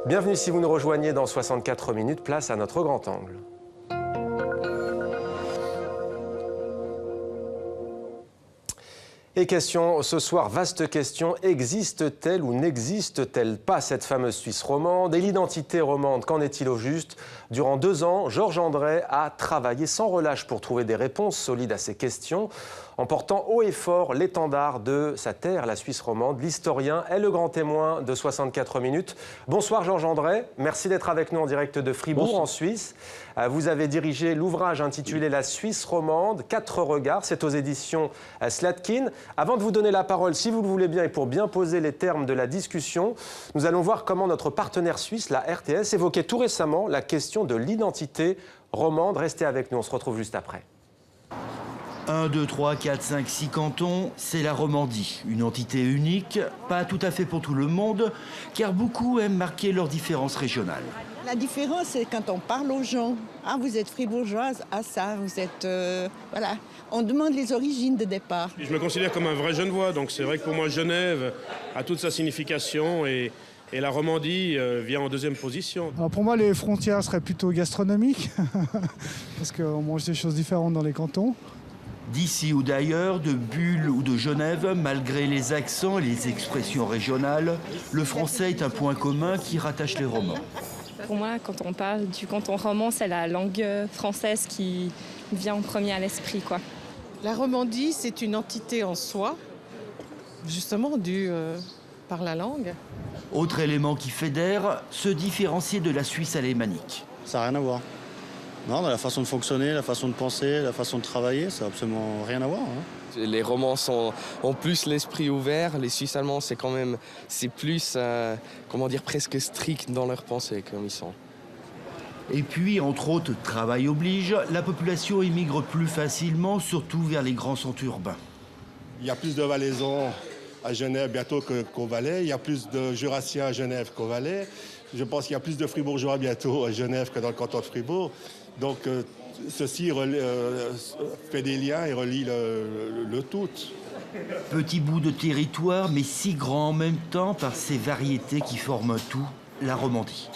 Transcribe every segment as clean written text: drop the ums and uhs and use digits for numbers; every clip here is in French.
Bienvenue si vous nous rejoignez dans 64 minutes, place à notre grand angle. Et question ce soir, vaste question, existe-t-elle ou n'existe-t-elle pas cette fameuse Suisse romande? Et l'identité romande, qu'en est-il au juste? Durant 2 ans, Georges André a travaillé sans relâche pour trouver des réponses solides à ces questions, en portant haut et fort l'étendard de sa terre, la Suisse romande. L'historien est le grand témoin de 64 minutes. Bonsoir Georges André, merci d'être avec nous en direct de Fribourg, bonsoir. En Suisse. Vous avez dirigé l'ouvrage intitulé La Suisse romande, 4 regards, c'est aux éditions Slatkin. Avant de vous donner la parole, si vous le voulez bien, et pour bien poser les termes de la discussion, nous allons voir comment notre partenaire suisse, la RTS, évoquait tout récemment la question de l'identité romande. Restez avec nous, on se retrouve juste après. 1, 2, 3, 4, 5, 6 cantons, c'est la Romandie. Une entité unique, pas tout à fait pour tout le monde, car beaucoup aiment marquer leurs différences régionales. La différence, c'est quand on parle aux gens. Ah, vous êtes fribourgeoise, ah ça, vous êtes... voilà. On demande les origines de départ. Je me considère comme un vrai Genevois, donc c'est vrai que pour moi, Genève a toute sa signification et la Romandie vient en deuxième position. Alors pour moi, les frontières seraient plutôt gastronomiques, parce qu'on mange des choses différentes dans les cantons. D'ici ou d'ailleurs, de Bulle ou de Genève, malgré les accents et les expressions régionales, le français est un point commun qui rattache les Romans. Pour moi, quand on parle du canton roman, c'est la langue française qui vient en premier à l'esprit, quoi. La Romandie, c'est une entité en soi, justement due par la langue. Autre élément qui fédère, se différencier de la Suisse alémanique. Ça n'a rien à voir. Non, la façon de fonctionner, la façon de penser, la façon de travailler, ça n'a absolument rien à voir. Les Romans ont plus l'esprit ouvert, les Suisses allemands, c'est plus, comment dire, presque strict dans leur pensée, comme ils sont. Et puis, entre autres, travail oblige, la population émigre plus facilement, surtout vers les grands centres urbains. Il y a plus de Valaisans à Genève bientôt qu'au Valais, il y a plus de Jurassiens à Genève qu'au Valais. Je pense qu'il y a plus de Fribourgeois bientôt à Genève que dans le canton de Fribourg. Donc, ceci fait des liens et relie le tout. Petit bout de territoire, mais si grand en même temps par ces variétés qui forment tout, la Romandie.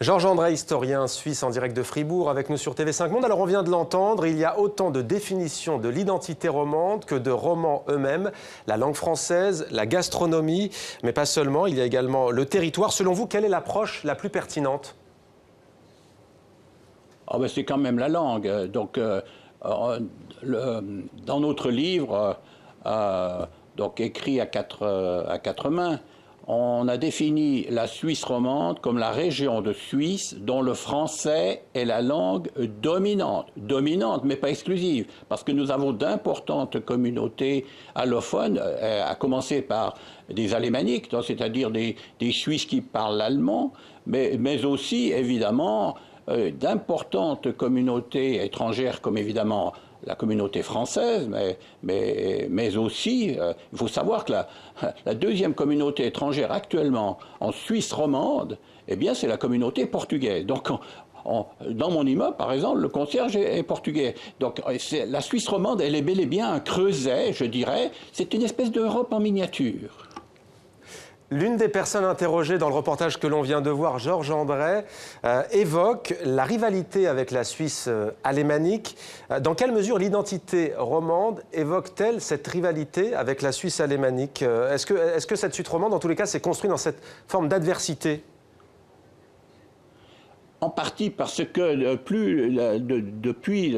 Georges André, historien suisse en direct de Fribourg, avec nous sur TV5 Monde. Alors on vient de l'entendre, il y a autant de définitions de l'identité romande que de romans eux-mêmes. La langue française, la gastronomie, mais pas seulement, il y a également le territoire. Selon vous, quelle est l'approche la plus pertinente ? C'est quand même la langue. Donc, dans notre livre, donc écrit à quatre mains, on a défini la Suisse romande comme la région de Suisse dont le français est la langue dominante. Dominante, mais pas exclusive, parce que nous avons d'importantes communautés allophones, à commencer par des alémaniques, c'est-à-dire des Suisses qui parlent l'allemand, mais aussi, évidemment, d'importantes communautés étrangères, comme évidemment la communauté française, mais aussi, il faut savoir que la deuxième communauté étrangère actuellement en Suisse romande, eh bien, c'est la communauté portugaise. Donc, dans mon immeuble, par exemple, le concierge est portugais. Donc, la Suisse romande, elle est bel et bien un creuset, je dirais. C'est une espèce d'Europe en miniature. L'une des personnes interrogées dans le reportage que l'on vient de voir, Georges André, évoque la rivalité avec la Suisse alémanique. Dans quelle mesure l'identité romande évoque-t-elle cette rivalité avec la Suisse alémanique? Est-ce que cette Suisse romande, en tous les cas, s'est construite dans cette forme d'adversité? En partie parce que depuis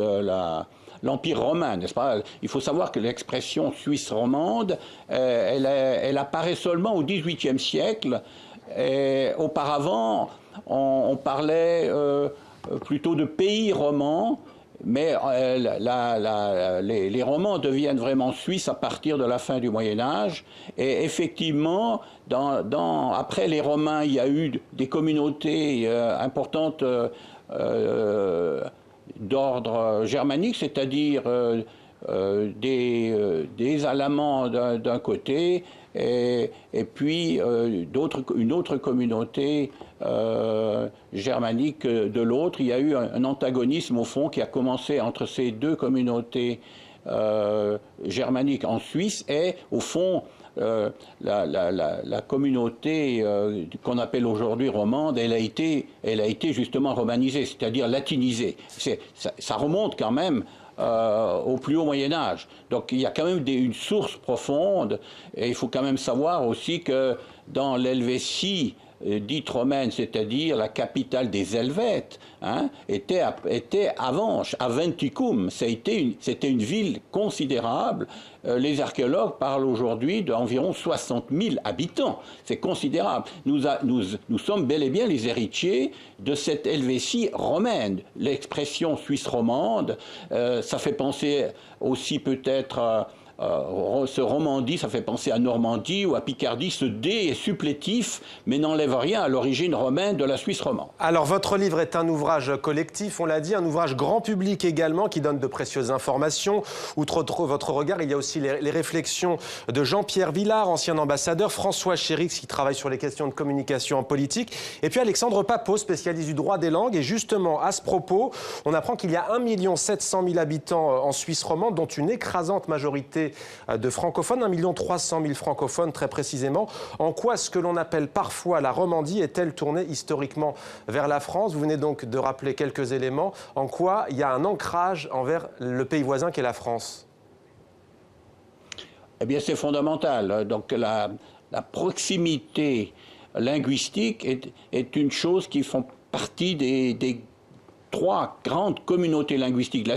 l'Empire romain, n'est-ce pas? Il faut savoir que l'expression suisse romande, elle apparaît seulement au XVIIIe siècle. Et auparavant, on parlait plutôt de pays romans, mais les Romans deviennent vraiment suisses à partir de la fin du Moyen-Âge. Et effectivement, après les Romains, il y a eu des communautés importantes d'ordre germanique, c'est-à-dire des Alamans d'un côté et puis une autre communauté germanique de l'autre. Il y a eu un antagonisme au fond qui a commencé entre ces deux communautés germaniques en Suisse et au fond la communauté qu'on appelle aujourd'hui romande, elle a été justement romanisée, c'est-à-dire latinisée. Ça remonte quand même au plus haut Moyen-Âge. Donc il y a quand même une source profonde, et il faut quand même savoir aussi que dans l'Helvétie dite romaine, c'est-à-dire la capitale des Helvètes, était à Vanches, à Venticum. C'était une ville considérable. Les archéologues parlent aujourd'hui d'environ 60 000 habitants. C'est considérable. Nous sommes bel et bien les héritiers de cette Helvétie romaine. L'expression suisse romande, ça fait penser aussi peut-être... ce Romandie, ça fait penser à Normandie ou à Picardie. Ce D est supplétif, mais n'enlève rien à l'origine romaine de la Suisse romande. Alors, votre livre est un ouvrage collectif, on l'a dit, un ouvrage grand public également, qui donne de précieuses informations. Outre votre regard, il y a aussi les réflexions de Jean-Pierre Villard, ancien ambassadeur, François Chérix, qui travaille sur les questions de communication en politique, et puis Alexandre Papot, spécialiste du droit des langues. Et justement, à ce propos, on apprend qu'il y a 1 700 000 habitants en Suisse romande, dont une écrasante majorité de francophones, 1 300 000 francophones très précisément. En quoi ce que l'on appelle parfois la Romandie est-elle tournée historiquement vers la France? Vous venez donc de rappeler quelques éléments. En quoi il y a un ancrage envers le pays voisin qu'est la France? Eh bien, c'est fondamental. Donc la proximité linguistique est une chose qui font partie des 3 grandes communautés linguistiques. La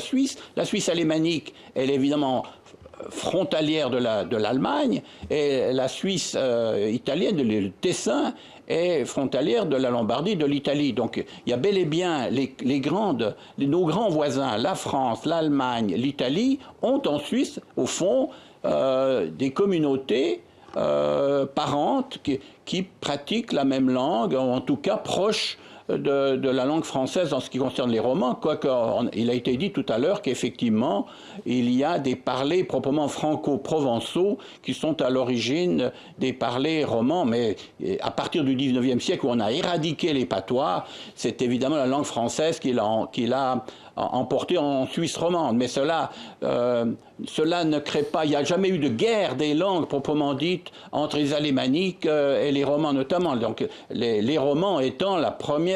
Suisse alémanique, elle est évidemment frontalière de l'Allemagne, et la Suisse italienne, le Tessin, est frontalière de la Lombardie, de l'Italie. Donc il y a bel et bien nos grands voisins, la France, l'Allemagne, l'Italie, ont en Suisse, au fond, des communautés parentes qui pratiquent la même langue, en tout cas proches de la langue française en ce qui concerne les romans, quoique il a été dit tout à l'heure qu'effectivement il y a des parlers proprement franco-provençaux qui sont à l'origine des parlers romans, mais à partir du 19e siècle où on a éradiqué les patois, c'est évidemment la langue française qui l'a emporté en Suisse romande. Mais cela ne crée pas, il n'y a jamais eu de guerre des langues proprement dite entre les alémaniques et les romans notamment. Donc les romans étant la première,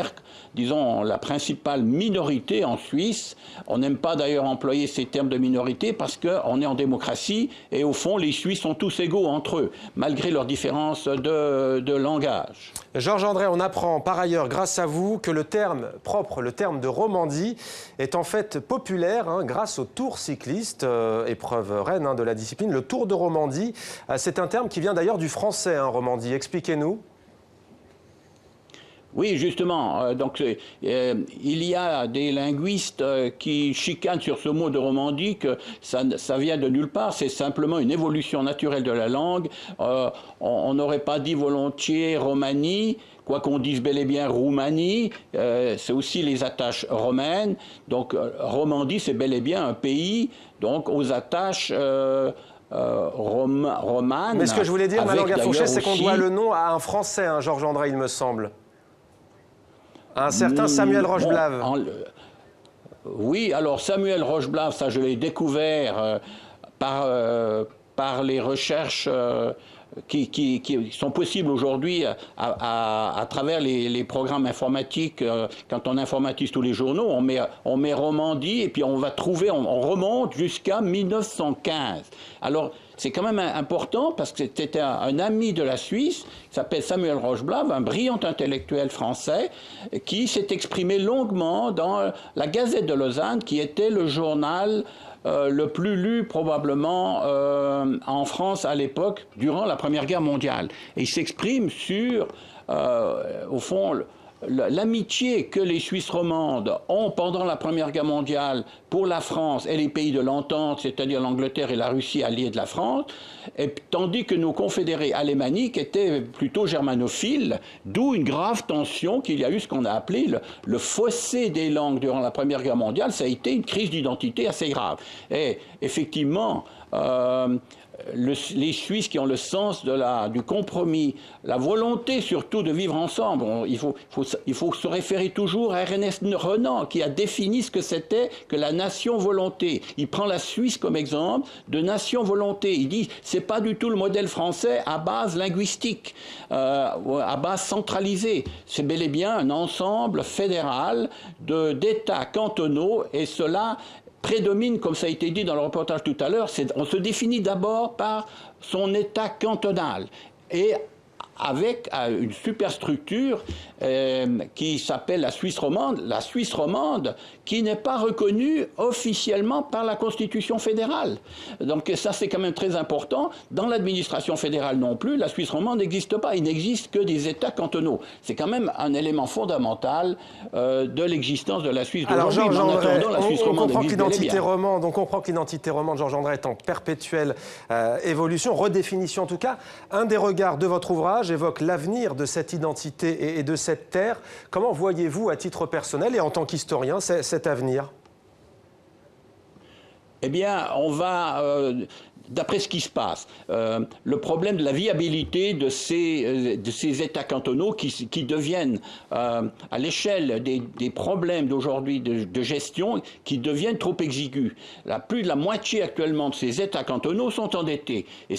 disons, la principale minorité en Suisse. On n'aime pas d'ailleurs employer ces termes de minorité parce qu'on est en démocratie et au fond les Suisses sont tous égaux entre eux, malgré leurs différences de langage. Georges André, on apprend par ailleurs, grâce à vous, que le terme propre, le terme de Romandie, est en fait populaire grâce au Tour cycliste, épreuve reine de la discipline. Le Tour de Romandie, c'est un terme qui vient d'ailleurs du français, Romandie. Expliquez-nous. Oui, justement. Donc, il y a des linguistes qui chicanent sur ce mot de Romandie, que ça vient de nulle part. C'est simplement une évolution naturelle de la langue. On n'aurait pas dit volontiers Romanie, quoi qu'on dise bel et bien Roumanie. C'est aussi les attaches romaines. Donc, Romandie, c'est bel et bien un pays, donc aux attaches romanes. Mais ce que je voulais dire, Manon Gaffourchet, c'est qu'on doit le nom à un Français, Georges André, il me semble. Un certain Samuel Rocheblave. Oui, alors Samuel Rocheblave, ça je l'ai découvert par les recherches qui sont possibles aujourd'hui à travers les programmes informatiques. Quand on informatise tous les journaux, on met Romandie et puis on va trouver, on remonte jusqu'à 1915. Alors, c'est quand même important parce que c'était un ami de la Suisse qui s'appelle Samuel Rocheblave, un brillant intellectuel français qui s'est exprimé longuement dans la Gazette de Lausanne, qui était le journal le plus lu probablement en France à l'époque, durant la Première Guerre mondiale. Et il s'exprime sur, au fond, l'amitié que les Suisses romandes ont pendant la Première Guerre mondiale pour la France et les pays de l'entente, c'est-à-dire l'Angleterre et la Russie alliés de la France, tandis que nos confédérés alémaniques étaient plutôt germanophiles, d'où une grave tension qu'il y a eu, ce qu'on a appelé le fossé des langues durant la Première Guerre mondiale. Ça a été une crise d'identité assez grave. Et effectivement, les Suisses qui ont le sens du compromis, la volonté surtout de vivre ensemble. Il faut se référer toujours à Ernest Renan qui a défini ce que c'était que la nation-volonté. Il prend la Suisse comme exemple de nation-volonté. Il dit c'est pas du tout le modèle français à base linguistique, à base centralisée. C'est bel et bien un ensemble fédéral d'États cantonaux et cela prédomine, comme ça a été dit dans le reportage tout à l'heure, on se définit d'abord par son état cantonal et avec une superstructure qui s'appelle la Suisse romande qui n'est pas reconnue officiellement par la Constitution fédérale. Donc ça c'est quand même très important. Dans l'administration fédérale non plus, la Suisse romande n'existe pas. Il n'existe que des États cantonaux. C'est quand même un élément fondamental de l'existence de la Suisse d'aujourd'hui. Alors Georges André, on comprend que l'identité romande, Georges André, est en perpétuelle évolution, redéfinition en tout cas. Un des regards de votre ouvrage évoque l'avenir de cette identité et de cette terre. Comment voyez-vous, à titre personnel et en tant qu'historien, cet avenir? Eh bien, on va, d'après ce qui se passe, le problème de la viabilité de ces États cantonaux qui deviennent, à l'échelle des problèmes d'aujourd'hui de gestion, qui deviennent trop exigus. Plus de la moitié actuellement de ces États cantonaux sont endettés. Et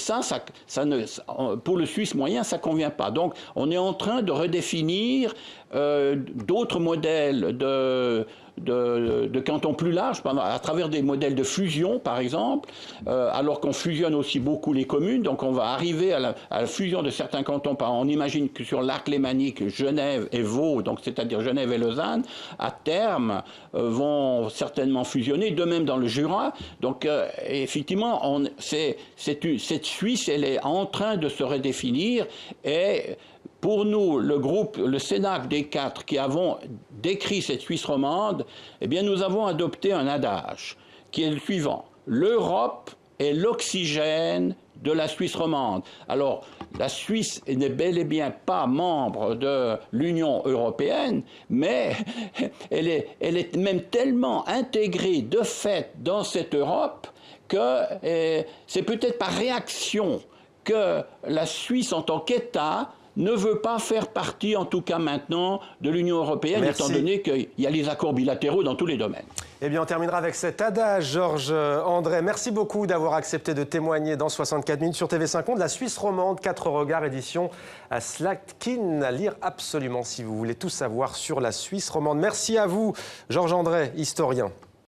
pour le Suisse moyen, ça ne convient pas. Donc, on est en train de redéfinir d'autres modèles de cantons plus larges, à travers des modèles de fusion, par exemple, alors qu'on fusionne aussi beaucoup les communes. Donc on va arriver à la fusion de certains cantons. On imagine que sur l'arc lémanique, Genève et Vaud, donc c'est-à-dire Genève et Lausanne, à terme, vont certainement fusionner, de même dans le Jura. Donc effectivement, cette Suisse, elle est en train de se redéfinir et pour nous, le Cénacle des quatre qui avons décrit cette Suisse romande, eh bien nous avons adopté un adage qui est le suivant. L'Europe est l'oxygène de la Suisse romande. Alors, la Suisse n'est bel et bien pas membre de l'Union européenne, mais elle est même tellement intégrée de fait dans cette Europe que c'est peut-être par réaction que la Suisse en tant qu'État ne veut pas faire partie, en tout cas maintenant, de l'Union européenne, étant donné qu'il y a les accords bilatéraux dans tous les domaines. Eh bien, on terminera avec cet adage, Georges André. Merci beaucoup d'avoir accepté de témoigner dans 64 minutes sur TV5 Monde. La Suisse romande, 4 regards, édition à Slatkin, à lire absolument si vous voulez tout savoir sur la Suisse romande. Merci à vous, Georges André, historien.